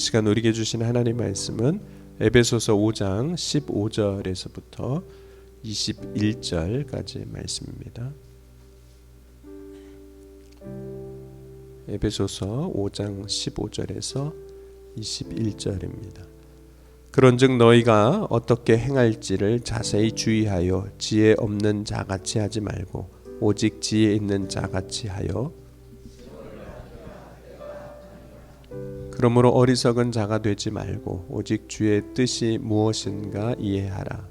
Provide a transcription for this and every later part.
시간 우리에게 주신 하나님 말씀은 에베소서 5장 15절에서부터 21절까지 말씀입니다. 에베소서 5장 15절에서 21절입니다. 그런즉 너희가 어떻게 행할지를 자세히 주의하여 지혜 없는 자같이 하지 말고 오직 지혜 있는 자같이 하여 그러므로 어리석은 자가 되지 말고 오직 주의 뜻이 무엇인가 이해하라.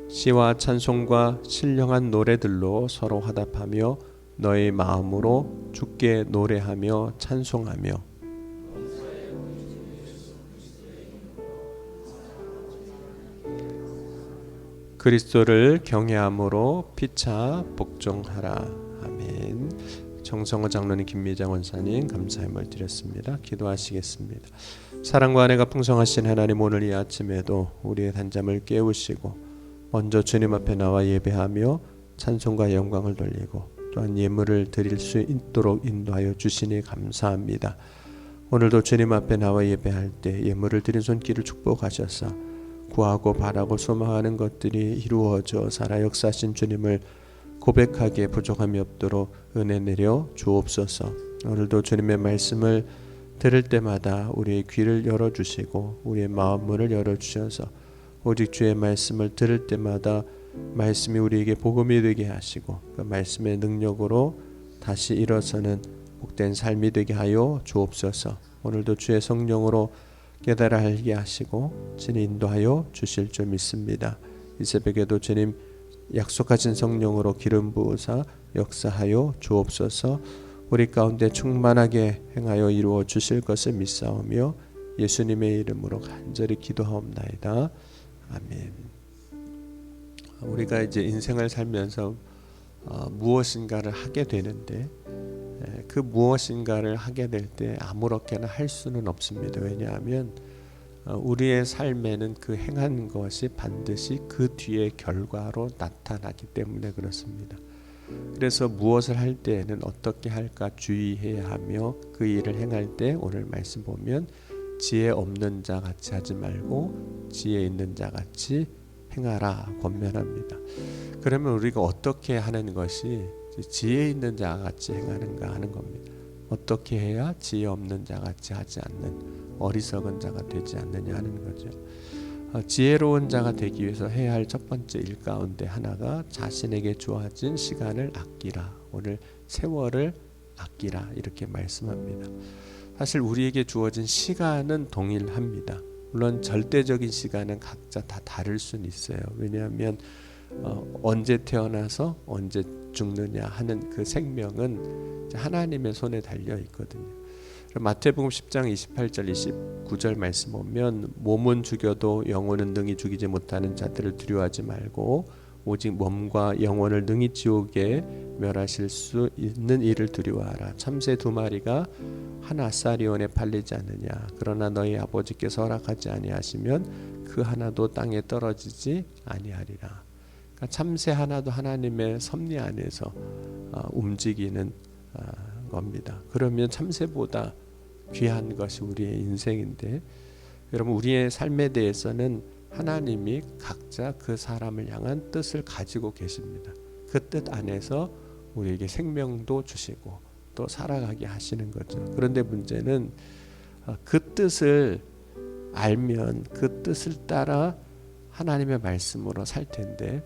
시와 찬송과 신령한 노래들로 서로 화답하며 너희 마음으로 주께 노래하며 찬송하며 그리스도를 경외함으로 피차 복종하라. 아멘. 정성호 장로님, 김미장 원사님 감사함을 드렸습니다. 기도하시겠습니다. 사랑과 은혜가 풍성하신 하나님, 오늘 이 아침에도 우리의 단잠을 깨우시고 먼저 주님 앞에 나와 예배하며 찬송과 영광을 돌리고 또한 예물을 드릴 수 있도록 인도하여 주시니 감사합니다. 오늘도 주님 앞에 나와 예배할 때 예물을 드린 손길을 축복하셔서 구하고 바라고 소망하는 것들이 이루어져 살아 역사하신 주님을 고백하기에 부족함이 없도록 은혜 내려 주옵소서. 오늘도 주님의 말씀을 들을 때마다 우리의 귀를 열어주시고 우리의 마음 문을 열어주셔서 오직 주의 말씀을 들을 때마다 말씀이 우리에게 복음이 되게 하시고 그 말씀의 능력으로 다시 일어서는 복된 삶이 되게 하여 주옵소서. 오늘도 주의 성령으로 깨달아 알게 하시고 진히 인도하여 주실 줄 믿습니다. 이 새벽에도 주님 약속하신 성령으로 기름 부으사 역사하여 주옵소서. 우리 가운데 충만하게 행하여 이루어 주실 것을 믿사오며 예수님의 이름으로 간절히 기도하옵나이다. 아멘. 우리가 이제 인생을 살면서 무엇인가를 하게 되는데 그 무엇인가를 하게 될 때 아무렇게나 할 수는 없습니다. 왜냐하면 우리의 삶에는 그 행한 것이 반드시 그 뒤의 결과로 나타나기 때문에 그렇습니다. 그래서 무엇을 할 때에는 어떻게 할까 주의해야 하며 그 일을 행할 때 오늘 말씀 보면 지혜 없는 자 같이 하지 말고 지혜 있는 자 같이 행하라 권면합니다. 그러면 우리가 어떻게 하는 것이 지혜 있는 자 같이 행하는가 하는 겁니다. 어떻게 해야 지혜 없는 자 같이 하지 않는 어리석은 자가 되지 않느냐 하는 거죠. 지혜로운 자가 되기 위해서 해야 할 첫 번째 일 가운데 하나가 자신에게 주어진 시간을 아끼라. 오늘 세월을 아끼라 이렇게 말씀합니다. 사실 우리에게 주어진 시간은 동일합니다. 물론 절대적인 시간은 각자 다 다를 수는 있어요. 왜냐하면 언제 태어나서 언제 죽느냐 하는 그 생명은 하나님의 손에 달려 있거든요. 마태복음 10장 28절 29절 말씀 보면 몸은 죽여도 영혼은 능히 죽이지 못하는 자들을 두려워하지 말고 오직 몸과 영혼을 능히 지옥에 멸하실 수 있는 이를 두려워하라. 참새 2마리가 한 아사리온에 팔리지 않느냐. 그러나 너희 아버지께서 허락하지 아니하시면 그 하나도 땅에 떨어지지 아니하리라. 그러니까 참새 하나도 하나님의 섭리 안에서 움직이는 겁니다. 그러면 참새보다 귀한 것이 우리의 인생인데, 여러분 우리의 삶에 대해서는 하나님이 각자 그 사람을 향한 뜻을 가지고 계십니다. 그 뜻 안에서 우리에게 생명도 주시고 또 살아가게 하시는 거죠. 그런데 문제는 그 뜻을 알면 그 뜻을 따라 하나님의 말씀으로 살 텐데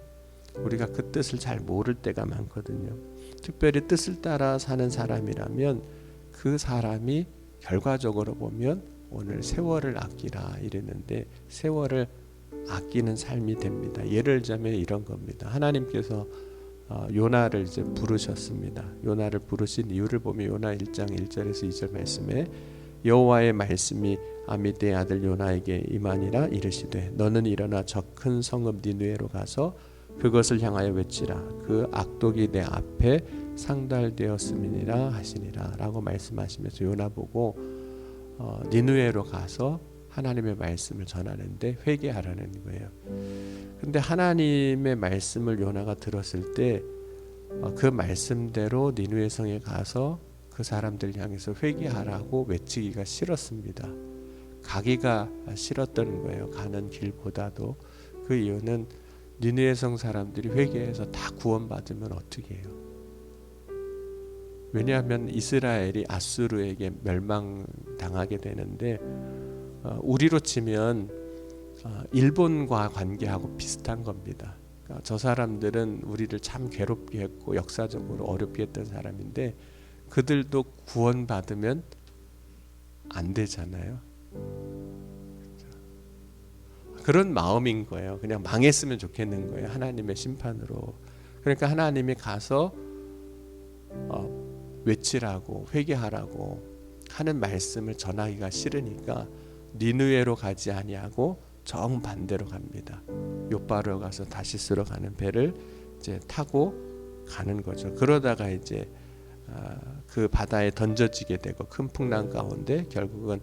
우리가 그 뜻을 잘 모를 때가 많거든요. 특별히 뜻을 따라 사는 사람이라면 그 사람이 결과적으로 보면 오늘 세월을 아끼라 이랬는데 세월을 아끼는 삶이 됩니다. 예를 들자면 이런 겁니다. 하나님께서 요나를 이제 부르셨습니다. 요나를 부르신 이유를 보면 요나 1장 1절에서 2절 말씀에 여호와의 말씀이 아미떼의 아들 요나에게 임하니라 이르시되 너는 일어나 저 큰 성읍 니느웨로 가서 그것을 향하여 외치라. 그 악독이 내 앞에 상달되었음이니라 하시니라 라고 말씀하시면서 요나 보고 니느웨로 가서 하나님의 말씀을 전하는데 회개하라는 거예요. 근데 하나님의 말씀을 요나가 들었을 때 그 말씀대로 니느웨 성에 가서 그 사람들 향해서 회개하라고 외치기가 싫었습니다. 가기가 싫었던 거예요. 가는 길보다도. 그 이유는 니느웨 성 사람들이 회개해서 다 구원받으면 어떻게 해요? 왜냐하면 이스라엘이 아수르에게 멸망당하게 되는데 우리로 치면 일본과 관계하고 비슷한 겁니다. 그러니까 저 사람들은 우리를 참 괴롭게 했고 역사적으로 어렵게 했던 사람인데 그들도 구원받으면 안 되잖아요. 그런 마음인 거예요. 그냥 망했으면 좋겠는 거예요. 하나님의 심판으로. 그러니까 하나님이 가서 외치라고 회개하라고 하는 말씀을 전하기가 싫으니까 니느웨로 가지 아니하고 정반대로 갑니다. 요바로 가서 다시스로 가는 배를 이제 타고 가는 거죠. 그러다가 이제 그 바다에 던져지게 되고 큰 풍랑 가운데 결국은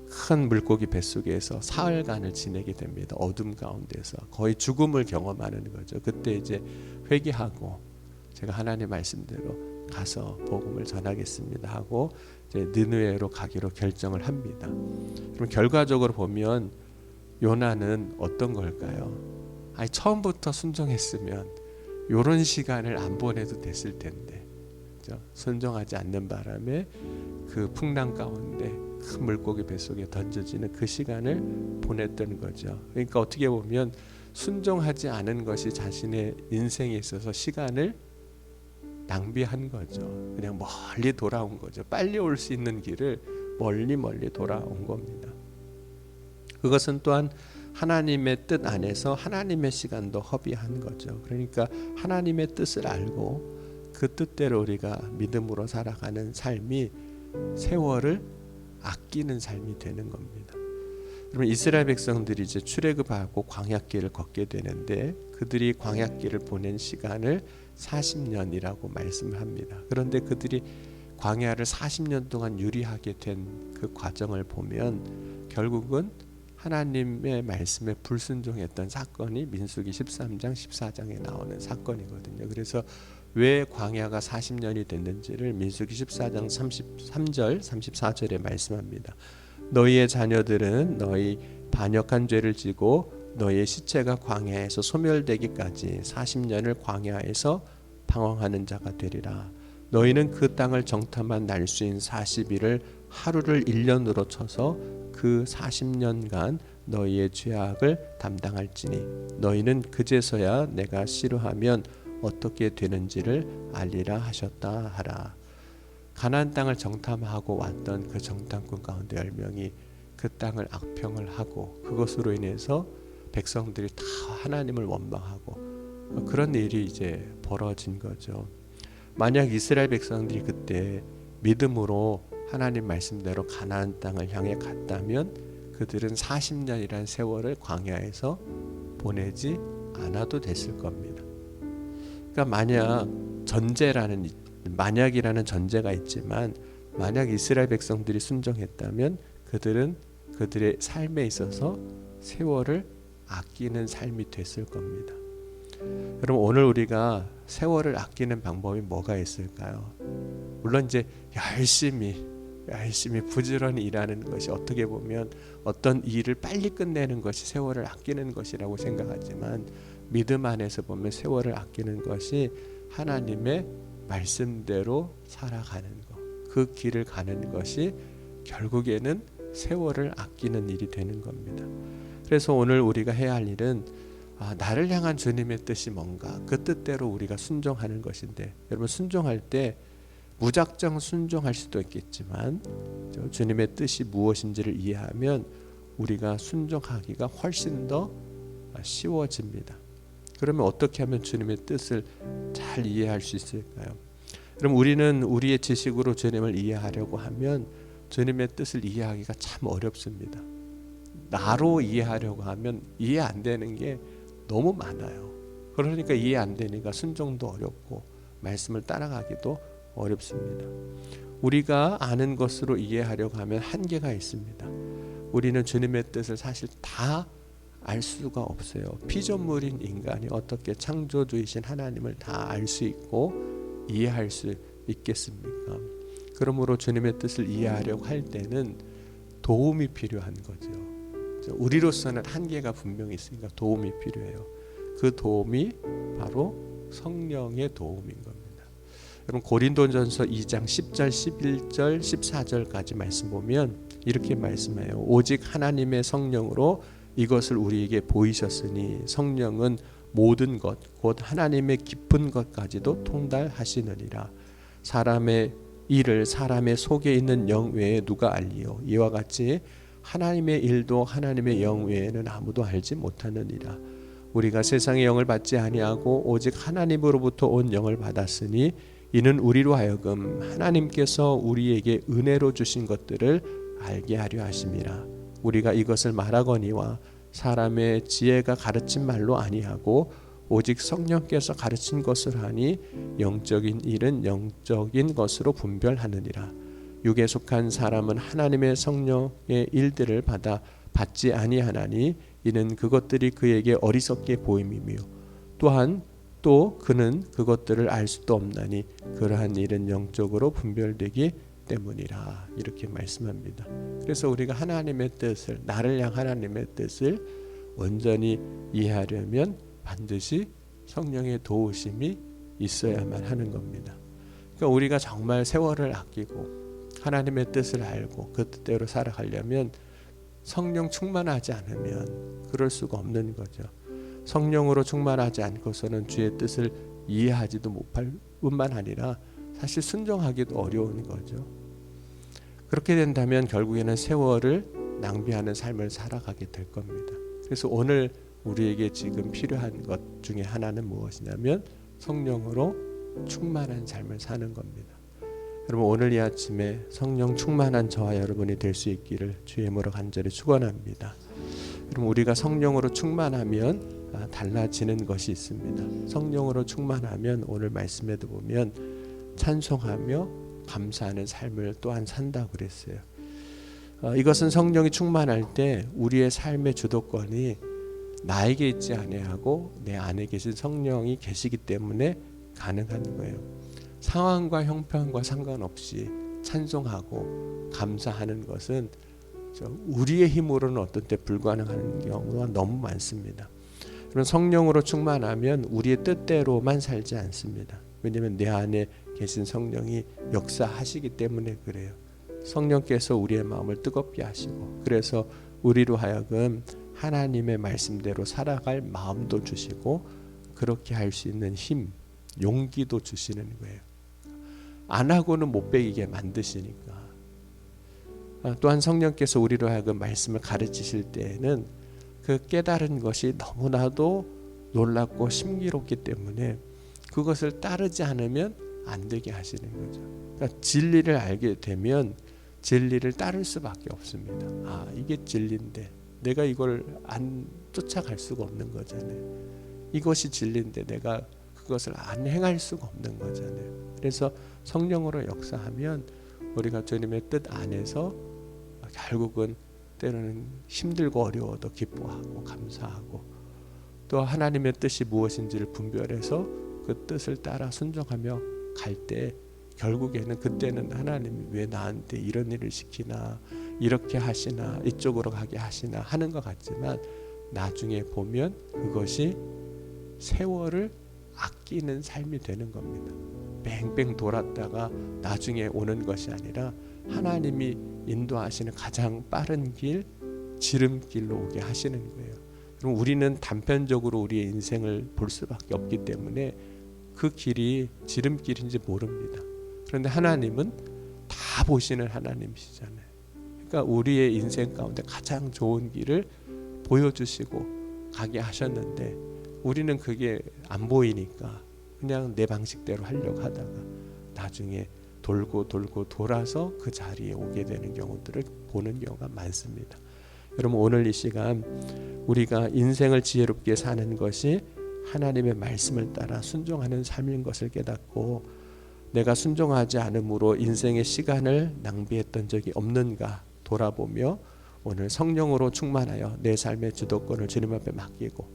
큰 물고기 뱃속에서 사흘간을 지내게 됩니다. 어둠 가운데서 거의 죽음을 경험하는 거죠. 그때 이제 회개하고 제가 하나님 말씀대로 가서 복음을 전하겠습니다 하고 이제 느느웨로 가기로 결정을 합니다. 그럼 결과적으로 보면 요나는 어떤 걸까요? 아니 처음부터 순종했으면 이런 시간을 안 보내도 됐을 텐데 그렇죠? 순종하지 않는 바람에 그 풍랑 가운데 큰 물고기 뱃속에 던져지는 그 시간을 보냈던 거죠. 그러니까 어떻게 보면 순종하지 않은 것이 자신의 인생에 있어서 시간을 낭비한 거죠. 그냥 멀리 돌아온 거죠. 빨리 올 수 있는 길을 멀리 돌아온 겁니다. 그것은 또한 하나님의 뜻 안에서 하나님의 시간도 허비한 거죠. 그러니까 하나님의 뜻을 알고 그 뜻대로 우리가 믿음으로 살아가는 삶이 세월을 아끼는 삶이 되는 겁니다. 그러면 이스라엘 백성들이 이제 출애굽하고 광야길을 걷게 되는데 그들이 광야길을 보낸 시간을 40년이라고 말씀을 합니다. 그런데 그들이 광야를 40년 동안 유리하게 된 그 과정을 보면 결국은 하나님의 말씀에 불순종했던 사건이 민수기 13장 14장에 나오는 사건이거든요. 그래서 왜 광야가 40년이 됐는지를 민수기 14장 33절 34절에 말씀합니다. 너희의 자녀들은 너희 반역한 죄를 지고 너희의 시체가 광야에서 소멸되기까지 40년을 광야에서 방황하는 자가 되리라. 너희는 그 땅을 정탐한 날수인 40일을 하루를 1년으로 쳐서 그 40년간 너희의 죄악을 담당할지니 너희는 그제서야 내가 싫어하면 어떻게 되는지를 알리라 하셨다 하라. 가나안 땅을 정탐하고 왔던 그 정탐꾼 가운데 10명이 그 땅을 악평을 하고 그것으로 인해서 백성들이 다 하나님을 원망하고 그런 일이 이제 벌어진 거죠. 만약 이스라엘 백성들이 그때 믿음으로 하나님 말씀대로 가나안 땅을 향해 갔다면 그들은 40년이라는 세월을 광야에서 보내지 않아도 됐을 겁니다. 그러니까 만약이라는 전제가 있지만 만약 이스라엘 백성들이 순종했다면 그들은 그들의 삶에 있어서 세월을 아끼는 삶이 됐을 겁니다. 그럼 오늘 우리가 세월을 아끼는 방법이 뭐가 있을까요? 물론 이제 열심히 부지런히 일하는 것이 어떻게 보면 어떤 일을 빨리 끝내는 것이 세월을 아끼는 것이라고 생각하지만 믿음 안에서 보면 세월을 아끼는 것이 하나님의 말씀대로 살아가는 것, 그 길을 가는 것이 결국에는 세월을 아끼는 일이 되는 겁니다. 그래서 오늘 우리가 해야 할 일은 나를 향한 주님의 뜻이 뭔가 그 뜻대로 우리가 순종하는 것인데 여러분 순종할 때 무작정 순종할 수도 있겠지만 주님의 뜻이 무엇인지를 이해하면 우리가 순종하기가 훨씬 더 쉬워집니다. 그러면 어떻게 하면 주님의 뜻을 잘 이해할 수 있을까요? 그럼 우리는 우리의 지식으로 주님을 이해하려고 하면 주님의 뜻을 이해하기가 참 어렵습니다. 나로 이해하려고 하면 이해 안 되는 게 너무 많아요. 그러니까 이해 안 되니까 순종도 어렵고 말씀을 따라가기도 어렵습니다. 우리가 아는 것으로 이해하려고 하면 한계가 있습니다. 우리는 주님의 뜻을 사실 다 알 수가 없어요. 피조물인 인간이 어떻게 창조주이신 하나님을 다 알 수 있고 이해할 수 있겠습니까? 그러므로 주님의 뜻을 이해하려고 할 때는 도움이 필요한 거죠. 우리로서는 한계가 분명히 있으니까 도움이 필요해요. 그 도움이 바로 성령의 도움인 겁니다. 여러분 고린도전서 2장 10절, 11절, 14절까지 말씀 보면 이렇게 말씀해요. 오직 하나님의 성령으로 이것을 우리에게 보이셨으니 성령은 모든 것 곧 하나님의 깊은 것까지도 통달하시느니라. 사람의 일을 사람의 속에 있는 영 외에 누가 알리요? 이와 같이 하나님의 일도 하나님의 영 외에는 아무도 알지 못하느니라. 우리가 세상의 영을 받지 아니하고 오직 하나님으로부터 온 영을 받았으니 이는 우리로 하여금 하나님께서 우리에게 은혜로 주신 것들을 알게 하려 하심이라. 우리가 이것을 말하거니와 사람의 지혜가 가르친 말로 아니하고 오직 성령께서 가르친 것을 하니 영적인 일은 영적인 것으로 분별하느니라. 육에 속한 사람은 하나님의 성령의 일들을 받지 아니하나니 이는 그것들이 그에게 어리석게 보임이며 또한 또 그는 그것들을 알 수도 없나니 그러한 일은 영적으로 분별되기 때문이라. 이렇게 말씀합니다. 그래서 우리가 하나님의 뜻을 나를 향한 하나님의 뜻을 온전히 이해하려면 반드시 성령의 도우심이 있어야만 하는 겁니다. 그러니까 우리가 정말 세월을 아끼고 하나님의 뜻을 알고 그 뜻대로 살아가려면 성령 충만하지 않으면 그럴 수가 없는 거죠. 성령으로 충만하지 않고서는 주의 뜻을 이해하지도 못할 뿐만 아니라 사실 순종하기도 어려운 거죠. 그렇게 된다면 결국에는 세월을 낭비하는 삶을 살아가게 될 겁니다. 그래서 오늘 우리에게 지금 필요한 것 중에 하나는 무엇이냐면 성령으로 충만한 삶을 사는 겁니다. 여러분 오늘 이 아침에 성령 충만한 저와 여러분이 될 수 있기를 주의 이름으로 간절히 축원합니다. 여러분 우리가 성령으로 충만하면 달라지는 것이 있습니다. 성령으로 충만하면 오늘 말씀에도 보면 찬송하며 감사하는 삶을 또한 산다고 그랬어요. 이것은 성령이 충만할 때 우리의 삶의 주도권이 나에게 있지 아니하고 내 안에 계신 성령이 계시기 때문에 가능한 거예요. 상황과 형편과 상관없이 찬송하고 감사하는 것은 우리의 힘으로는 어떤 때 불가능한 경우가 너무 많습니다. 그런 성령으로 충만하면 우리의 뜻대로만 살지 않습니다. 왜냐하면 내 안에 계신 성령이 역사하시기 때문에 그래요. 성령께서 우리의 마음을 뜨겁게 하시고 그래서 우리로 하여금 하나님의 말씀대로 살아갈 마음도 주시고 그렇게 할 수 있는 힘, 용기도 주시는 거예요. 안 하고는 못 배기게 만드시니까. 또한 성령께서 우리로 하여금 말씀을 가르치실 때에는 그 깨달은 것이 너무나도 놀랍고 신기롭기 때문에 그것을 따르지 않으면 안 되게 하시는 거죠. 그러니까 진리를 알게 되면 진리를 따를 수밖에 없습니다. 이게 진리인데 내가 이걸 안 쫓아갈 수가 없는 거잖아요. 이것이 진리인데 내가 그것을 안 행할 수가 없는 거잖아요. 그래서 성령으로 역사하면 우리가 주님의 뜻 안에서 결국은 때로는 힘들고 어려워도 기뻐하고 감사하고 또 하나님의 뜻이 무엇인지를 분별해서 그 뜻을 따라 순종하며 갈 때 결국에는 그때는 하나님이 왜 나한테 이런 일을 시키나 이렇게 하시나 이쪽으로 가게 하시나 하는 것 같지만 나중에 보면 그것이 세월을 아끼는 삶이 되는 겁니다. 뺑뺑 돌았다가 나중에 오는 것이 아니라 하나님이 인도하시는 가장 빠른 길, 지름길로 오게 하시는 거예요. 그럼 우리는 단편적으로 우리의 인생을 볼 수밖에 없기 때문에 그 길이 지름길인지 모릅니다. 그런데 하나님은 다 보시는 하나님이시잖아요. 그러니까 우리의 인생 가운데 가장 좋은 길을 보여주시고 가게 하셨는데 우리는 그게 안 보이니까 그냥 내 방식대로 하려고 하다가 나중에 돌고 돌아서 그 자리에 오게 되는 경우들을 보는 경우가 많습니다. 여러분 오늘 이 시간 우리가 인생을 지혜롭게 사는 것이 하나님의 말씀을 따라 순종하는 삶인 것을 깨닫고 내가 순종하지 않음으로 인생의 시간을 낭비했던 적이 없는가 돌아보며 오늘 성령으로 충만하여 내 삶의 주도권을 주님 앞에 맡기고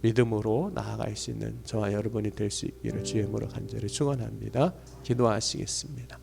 믿음으로 나아갈 수 있는 저와 여러분이 될 수 있기를 주의 이름으로 간절히 축원합니다. 기도하시겠습니다.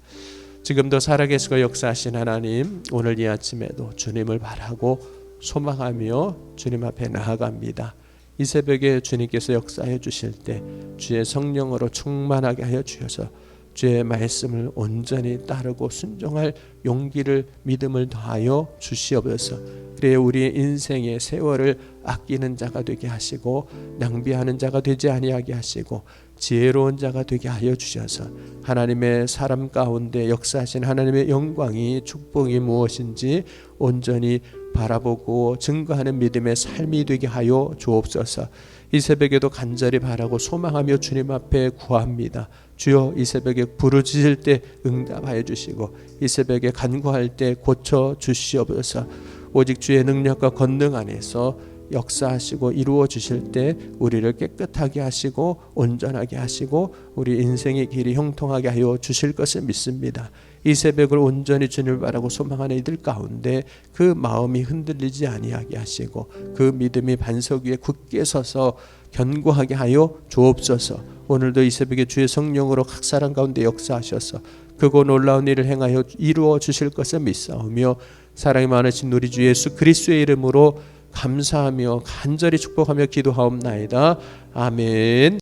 지금도 살아계시고 역사하신 하나님, 오늘 이 아침에도 주님을 바라고 소망하며 주님 앞에 나아갑니다. 이 새벽에 주님께서 역사해 주실 때 주의 성령으로 충만하게 하여 주셔서 주의 말씀을 온전히 따르고 순종할 용기를, 믿음을 더하여 주시옵소서. 그래 우리의 인생의 세월을 아끼는 자가 되게 하시고 낭비하는 자가 되지 아니하게 하시고 지혜로운 자가 되게 하여 주셔서 하나님의 사람 가운데 역사하신 하나님의 영광이, 축복이 무엇인지 온전히 바라보고 증거하는 믿음의 삶이 되게 하여 주옵소서. 이 새벽에도 간절히 바라고 소망하며 주님 앞에 구합니다. 주여, 이 새벽에 부르짖을 때 응답하여 주시고 이 새벽에 간구할 때 고쳐 주시옵소서. 오직 주의 능력과 권능 안에서 역사하시고 이루어 주실 때 우리를 깨끗하게 하시고 온전하게 하시고 우리 인생의 길이 형통하게 하여 주실 것을 믿습니다. 이 새벽을 온전히 주님을 바라고 소망하는 이들 가운데 그 마음이 흔들리지 아니하게 하시고 그 믿음이 반석 위에 굳게 서서 견고하게 하여 주옵소서. 오늘도 이 새벽에 주의 성령으로 각 사람 가운데 역사하셔서 크고 놀라운 일을 행하여 이루어 주실 것을 믿사오며 사랑이 많으신 우리 주 예수 그리스도의 이름으로 감사하며 간절히 축복하며 기도하옵나이다. 아멘.